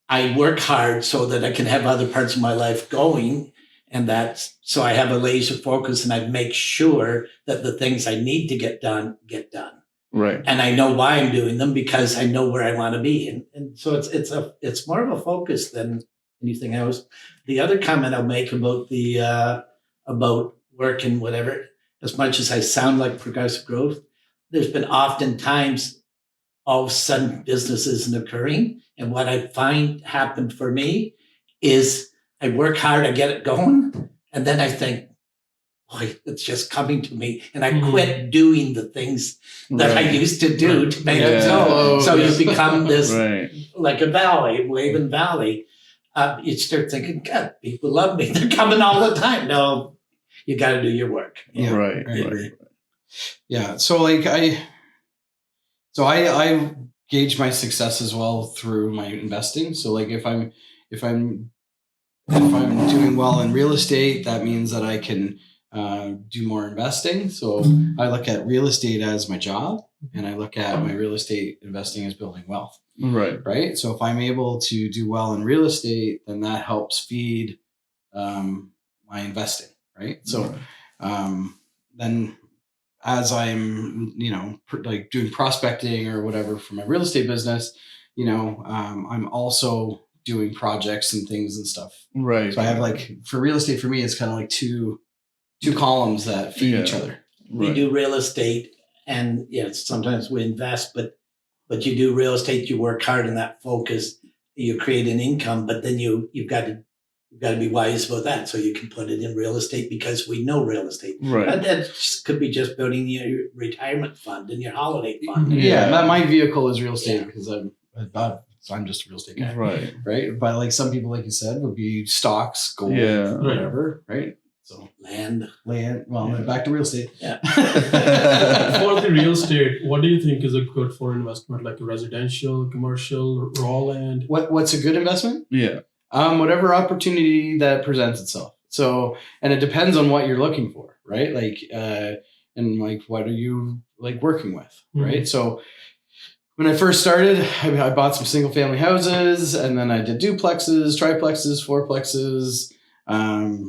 I work hard so that I can have other parts of my life going, and that's so I have a laser focus, and I make sure that the things I need to get done get done. Right. And I know why I'm doing them because I know where I want to be. And so it's more of a focus than anything else. The other comment I'll make about about work and whatever, as much as I sound like progressive growth, there's been often times all of a sudden business isn't occurring. And what I find happened for me is I work hard, I get it going, and then I think, boy, it's just coming to me. And I quit doing the things that I used to do to make it so. So you become this like a valley, waving valley. You start thinking, God, people love me. They're coming all the time. No, you got to do your work. Yeah, Right. I agree. Yeah. So like I gauge my success as well through my investing. So like if I'm doing well in real estate, that means that I can do more investing. So I look at real estate as my job, and I look at my real estate investing as building wealth. Right. So if I'm able to do well in real estate, then that helps feed my investing. Right. So then as I'm, like doing prospecting or whatever for my real estate business, I'm also doing projects and things and stuff. Right. So I have like, for real estate, for me, it's kind of like two columns that feed each other. We do real estate, and sometimes we invest, but you do real estate, you work hard in that focus, you create an income, but then you've got to be wise about that, so you can put it in real estate because we know real estate. Right. And that could be just building your retirement fund and your holiday fund. Yeah, my vehicle is real estate because I'm just a real estate guy. Right. Right. But like some people, like you said, would be stocks, gold, whatever. Right. So Land. Well, back to real estate. Yeah. For the real estate, what do you think is a good for investment, like a residential, commercial, raw land? What's a good investment? Yeah. Whatever opportunity that presents itself. So, and it depends on what you're looking for, right? Like, and like, what are you like working with, right? So when I first started, I bought some single family houses, and then I did duplexes, triplexes, fourplexes. Yeah.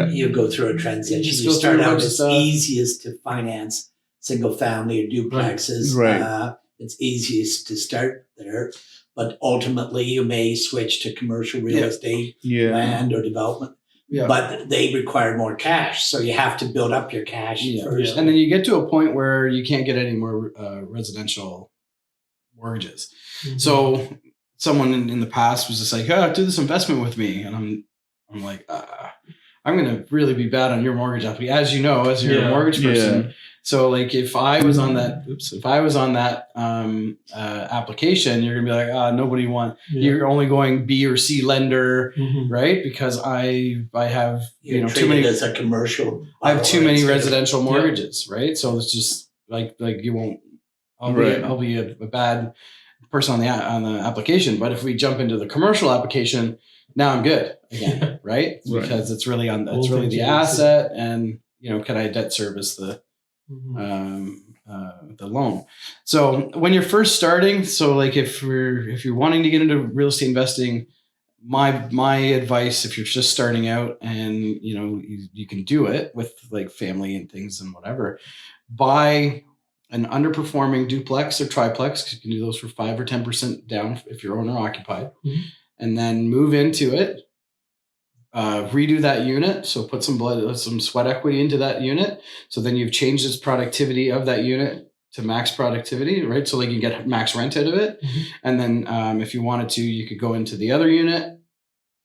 You go through a transition. just You go start through a out bunch of it's stuff. easiest to finance single family or duplexes. Right. It's easiest to start there, but ultimately you may switch to commercial real Yeah. estate, Yeah. land or development. Yeah. But they require more cash, so you have to build up your cash first. And then you get to a point where you can't get any more residential mortgages. Mhm. So someone in the past was just like, "Oh, do this investment with me," and I'm like, I'm going to really be bad on your mortgage application, as you know, as you're a mortgage person. So like if I was on that application, you're gonna be like, nobody wants. You're only going B or C lender, right? Because I have too many as a commercial. I have too many residential mortgages, right? So it's just like you won't. I'll be a bad person on the application. But if we jump into the commercial application, now I'm good again, right? Because it's really the asset, and can I debt service the loan? So when you're first starting, so like if you're wanting to get into real estate investing, my advice, if you're just starting out and you can do it with like family and things and whatever, buy an underperforming duplex or triplex, because you can do those for 5 or 10% down if you're owner occupied, and then move into it. Redo that unit, so put some sweat equity into that unit. So then you've changed its productivity of that unit to max productivity, right? So like you get max rent out of it. And then if you wanted to, you could go into the other unit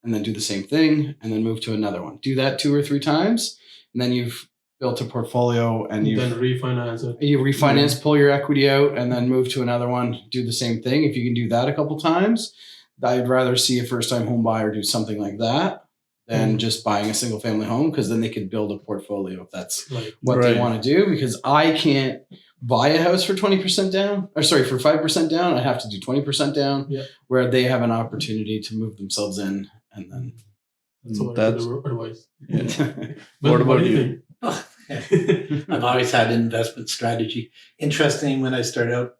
and then do the same thing and then move to another one. Do that 2 or 3 times, and then you've built a portfolio, and you then refinance it. You refinance, pull your equity out, and then move to another one. Do the same thing. If you can do that a couple times, I'd rather see a first-time home buyer do something like that than just buying a single-family home, because then they could build a portfolio if that's what they want to do. Because I can't buy a house for 20% down, or sorry, for 5% down. I have to do 20% down, where they have an opportunity to move themselves in, and then. That's advice. What about you? I've always had an investment strategy. Interesting, when I started out,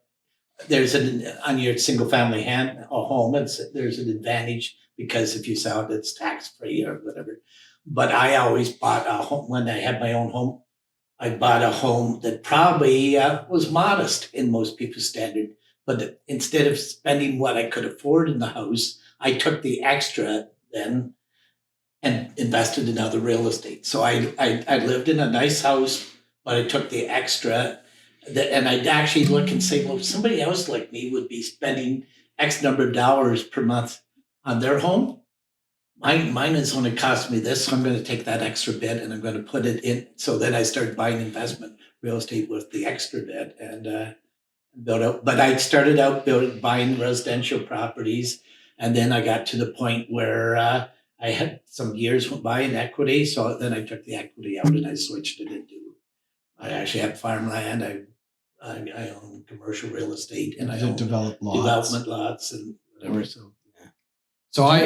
there's on your single family home, there's an advantage, because if you sell it, it's tax free or whatever. But I always bought a home. When I had my own home, I bought a home that probably was modest in most people's standard. But instead of spending what I could afford in the house, I took the extra then and invested in other real estate. So I lived in a nice house, but I took the extra, and I'd actually look and say, well, somebody else like me would be spending X number of dollars per month on their home. Mine is only cost me this, so I'm going to take that extra bit and I'm going to put it in. So then I started buying investment real estate with the extra bit and built out. But I started out buying residential properties, and then I got to the point where I had some years went by in equity. So then I took the equity out and I switched it into, I actually have farmland. I own commercial real estate, and I own development lots and whatever. So I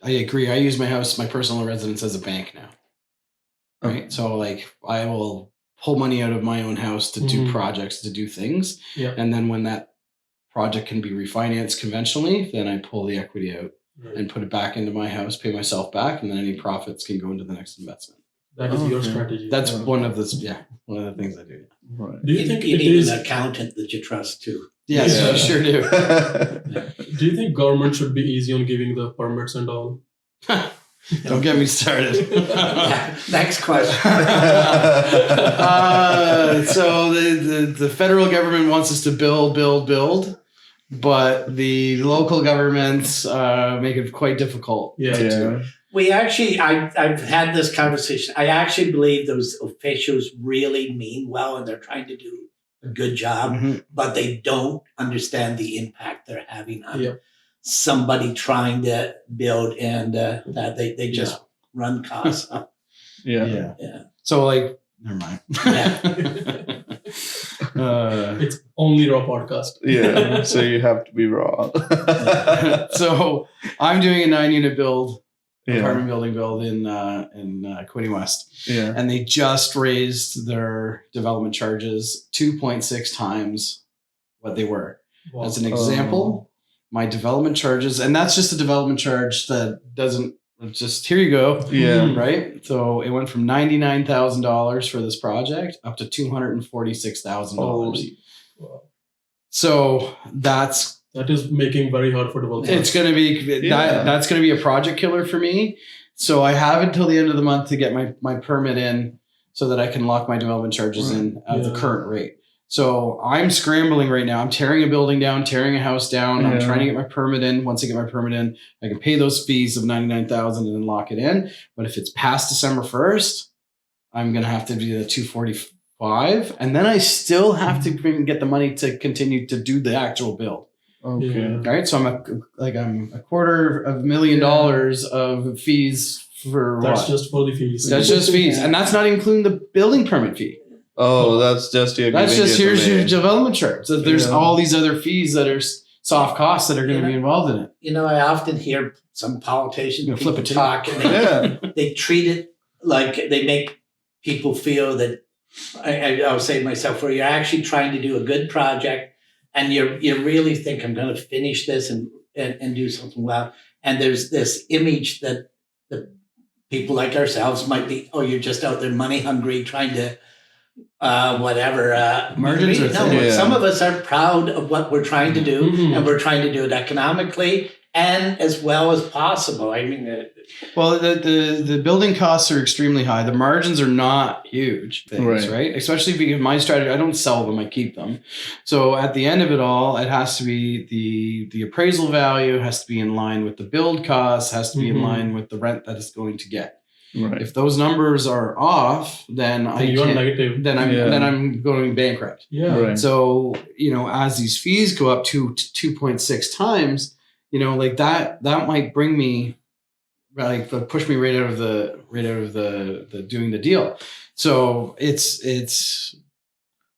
agree. I use my house, my personal residence, as a bank now. Right. So like I will pull money out of my own house to do projects, to do things. And then when that project can be refinanced conventionally, then I pull the equity out and put it back into my house, pay myself back, and then any profits can go into the next investment. That is your strategy. That's one of the things I do. Right. Do you think you need an accountant that you trust too? Yes, Yeah. you sure do. Do you think government should be easy on giving the permits and all? Don't get me started. Next question. So the federal government wants us to build, but the local governments make it quite difficult. We actually, I've had this conversation. I actually believe those officials really mean well, and they're trying to do a good job, but they don't understand the impact they're having on somebody trying to build, and that they just run costs up. So like, never mind. It's only raw podcast. So you have to be raw. So I'm doing a 9-unit build. Apartment building build in Quinte West, and they just raised their development charges 2.6 times what they were. Wow. As an example, my development charges, and that's just a development charge that doesn't just, here you go. Yeah. Right. So it went from $99,000 for this project up to $246,000. Holy. So that is making very hard for developers. it's going to be that's going to be a project killer for me. So I have until the end of the month to get my permit in so that I can lock my development charges in at the current rate. So I'm scrambling right now. I'm tearing a building down, tearing a house down. I'm trying to get my permit in. Once I get my permit in, I can pay those fees of $99,000 and then lock it in. But if it's past December 1st, I'm going to have to do the 245, and then I still have to get the money to continue to do the actual build. Okay. Yeah. Right. So I'm a $250,000 of fees for That's just for the fees. That's just fees, and that's not including the building permit fee. Oh, that's just your. That's just here's your development charge. So there's all these other fees that are soft costs that are going to be involved in it. You know, I often hear some politicians Flip it talk, and they treat it like they make people feel that I was saying to myself, where you're actually trying to do a good project, and you really think I'm going to finish this and do something well. And there's this image that the people like ourselves might be, oh, you're just out there money hungry, trying to. Margins are thin. Some of us are proud of what we're trying to do, and we're trying to do it economically and as well as possible. I mean, well, the building costs are extremely high. The margins are not huge things, right? Especially because my strategy, I don't sell them, I keep them. So at the end of it all, it has to be the appraisal value has to be in line with the build costs, has to be in line with the rent that it's going to get. Right. If those numbers are off, then then I'm going bankrupt. Yeah. Right. So, as these fees go up to 2.6 times, like that might bring me push me right out of the doing the deal. So it's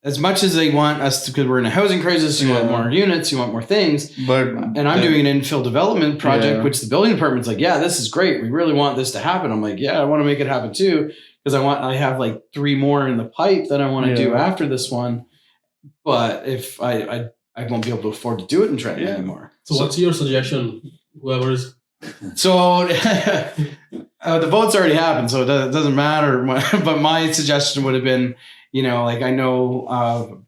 as much as they want us to, because we're in a housing crisis, you want more units, you want more things. And I'm doing an infill development project, which the building department's like, yeah, this is great. We really want this to happen. I'm like, yeah, I want to make it happen too. Because I have like 3 more in the pipe that I want to do after this one. But if I won't be able to afford to do it in Trenton anymore. So what's your suggestion? Whoever is. So the vote's already happened, so it doesn't matter. But my suggestion would have been, I know I'm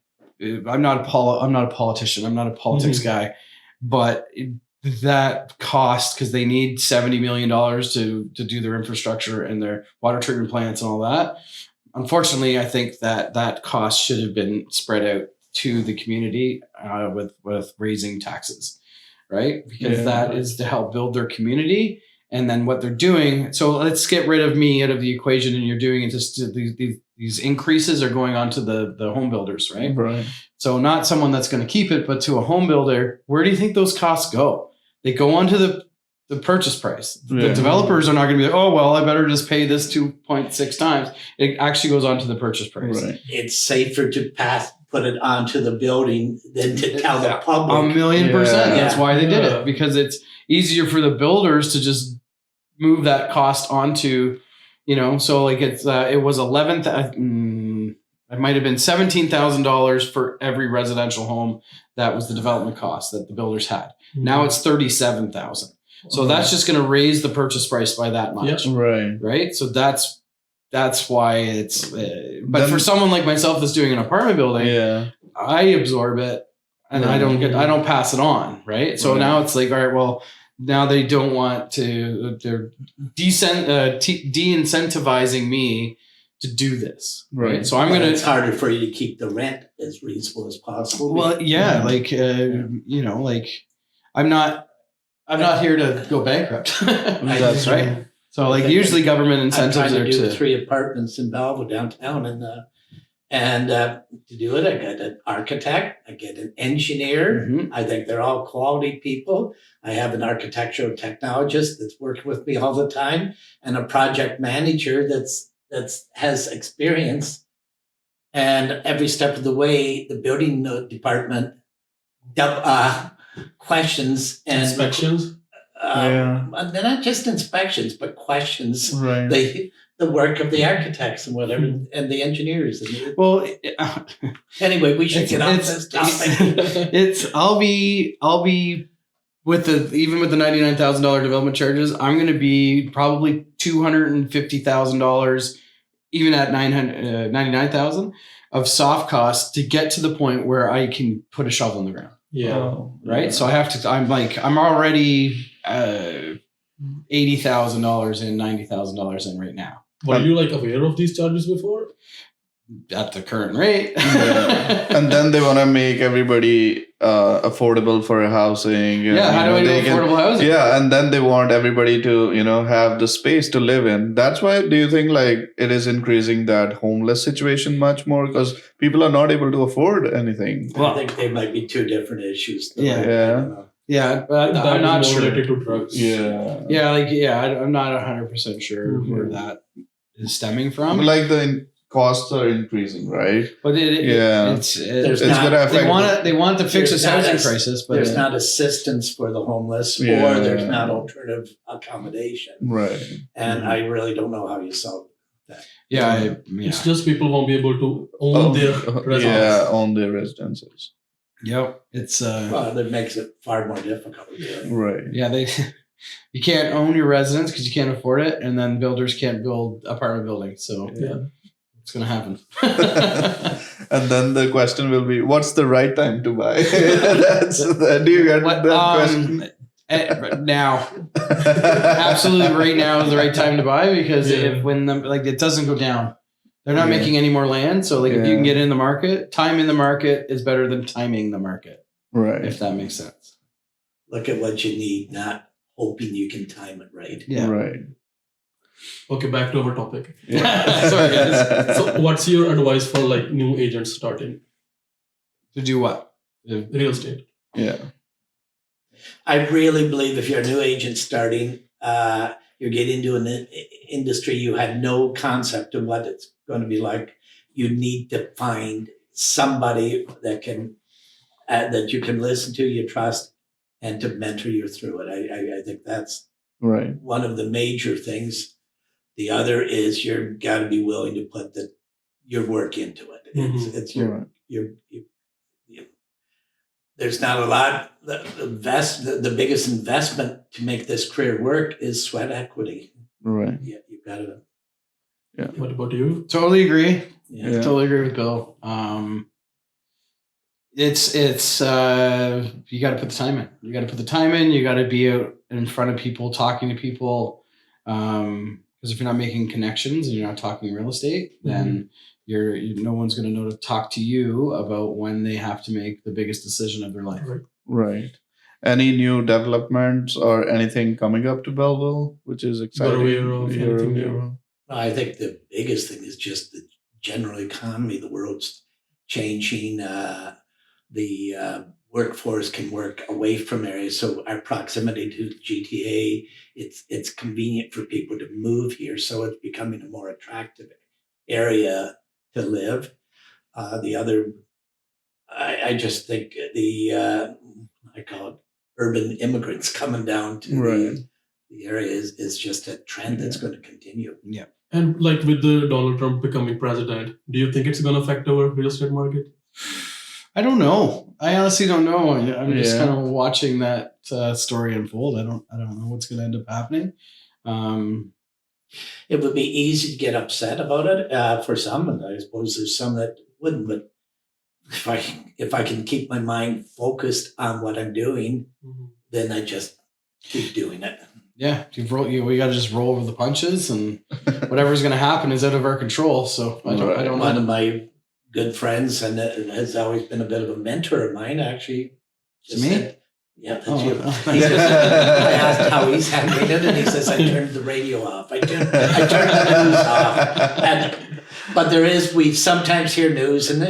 not a politician. I'm not a politics guy, but that cost, because they need $70 million to do their infrastructure and their water treatment plants and all that. Unfortunately, I think that cost should have been spread out to the community with raising taxes, right? Because that is to help build their community. And then what they're doing, so let's get rid of me out of the equation, and you're doing it just these increases are going on to the home builders, right? Right. So not someone that's going to keep it, but to a home builder, where do you think those costs go? They go onto the purchase price. The developers are not going to be like, oh, well, I better just pay this 2.6 times. It actually goes onto the purchase price. Right. it's safer to put it onto the building than to tell the public. 1,000,000%. That's why they did Yeah. it, because it's easier for the builders to just move that cost onto, so like it was it might have been $17,000 for every residential home. That was the development cost that the builders had. Now it's $37,000. So that's just going to raise the purchase price by that much. Yep. Right. Right. So that's why it's, but for someone like myself that's doing an apartment building, I absorb it and I don't pass it on. Right. So now it's like, all right, well, now they don't want to, they're de-incentivizing me to do this. Right. So It's harder for you to keep the rent as reasonable as possible. Well, yeah. I'm not here to go bankrupt. That's right. So usually government incentives I'm are trying to do to 3 apartments in Belleville downtown, and to do it, I got an architect, I get an engineer. I think they're all quality people. I have an architectural technologist that's working with me all the time, and a project manager that's has experience. And every step of the way, the building department questions and inspections. They're not just inspections, but questions Right. the work of the architects and whatever, and the engineers. well. Anyway, we should get off this topic. I'll be even with the $99,000 development charges, I'm going to be probably $250,000, even at $99,000 of soft costs to get to the point where I can put a shovel in the ground. Yeah. Right. Yeah. So I'm already $80,000 in, $90,000 in right now. Were you aware of these charges before? At the current rate. Yeah. And then they want to make everybody affordable for housing. Yeah. How do I do affordable housing? Yeah, and then they want everybody to, have the space to live in. That's why, do you think it is increasing that homeless situation much more because people are not able to afford anything? I think they might be two different issues. though. Yeah. I don't know. Yeah, but That I'm is not more sure. related to drugs. Yeah. Yeah, I'm not 100% sure where that is stemming from. The costs are increasing, right? But It's There's going not- to affect. they want to fix There's this not housing as- crisis, but There's not assistance for the homeless, Yeah. or there's not alternative accommodation. Right. And I really don't know how you solve that. It's just people won't be able to own their residence. Yeah, own their residences. Yep. It's Well, that makes it far more difficult. Right. yeah, you can't own your residence because you can't afford it, and then builders can't build apartment buildings. So Yeah. it's gonna happen. And then the question will be, what's the right time to buy? Do you get that question? Now, absolutely, right now is the right time to buy because Yeah. it doesn't go down. They're not Yeah. making any more land, so if you Yeah. can get in the market, time in the market is better than timing the market, Right. if that makes sense. Look at what you need, not hoping you can time it right. Yeah. Right. Okay, back to our topic. Sorry, guys. So, what's your advice for new agents starting To do what? real estate? Yeah. I really believe if you're a new agent starting, you get into an industry you had no concept of what it's going to be like. You need to find somebody that that you can listen to, you trust, and to mentor you through it. I think that's Right. one of the major things. The other is you've got to be willing to put your work into it. It's Right. there's not a lot. The biggest investment to make this career work is sweat equity. Right. Yeah, you've got to. What about you? Totally agree. Yeah. Totally agree with Bill. It's you got to put the time in. You got to put the time in. You got to be out in front of people, talking to people. Because if you're not making connections and you're not talking real estate, then no one's going to know to talk to you about when they have to make the biggest decision of their life. Right. Any new developments or anything coming up to Belleville, which is exciting? aware of anything new? I think the biggest thing is just the general economy. The world's changing. The workforce can work away from areas, so our proximity to GTA, it's convenient for people to move here. So it's becoming a more attractive area to live. The other, I just think I call it urban immigrants coming down to the area is just a trend that's going to continue. Yeah. And with the Donald Trump becoming president, do you think it's going to affect our real estate market? I don't know. I honestly don't know. I'm just Yeah. kind of watching that story unfold. I don't know what's going to end up happening. It would be easy to get upset about it for some, and I suppose there's some that wouldn't. But if I can keep my mind focused on what I'm doing, then I just keep doing it. Yeah, we got to just roll over the punches, and whatever's going to happen is out of our control. So I don't One know. of my good friends, and has always been a bit of a mentor of mine, actually. It's me? said, yeah, that's Oh, you. oh. He says, I asked how he's handling it, and he says, I turned the radio off. I turned the news off. But we sometimes hear news, and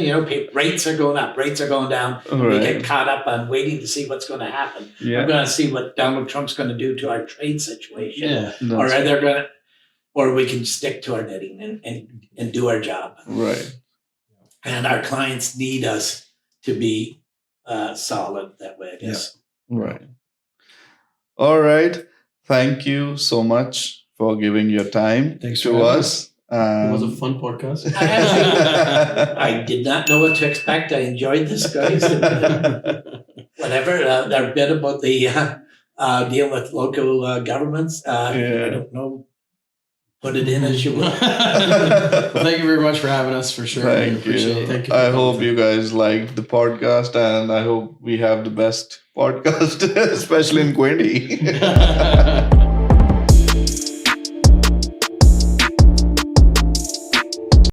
rates are going up, rates are going down. We get caught up on waiting to see what's going to happen. Yeah. We're going to see what Donald Trump's going to do to our trade situation. Yeah. Or are they going to, or we can stick to our knitting and do our job. Right. And our clients need us to be solid that way, I guess. Right. All right. Thank you so much for giving your time Thanks for to having us. It was a fun podcast. I did not know what to expect. I enjoyed this, guys. Whatever. A bit about the dealing with local governments. I don't know. Put it in as you will. Well, thank you very much for having us, for sure. Thank We appreciate you. it. Thank you. I hope you guys liked the podcast, and I hope we have the best podcast, especially in Quinty.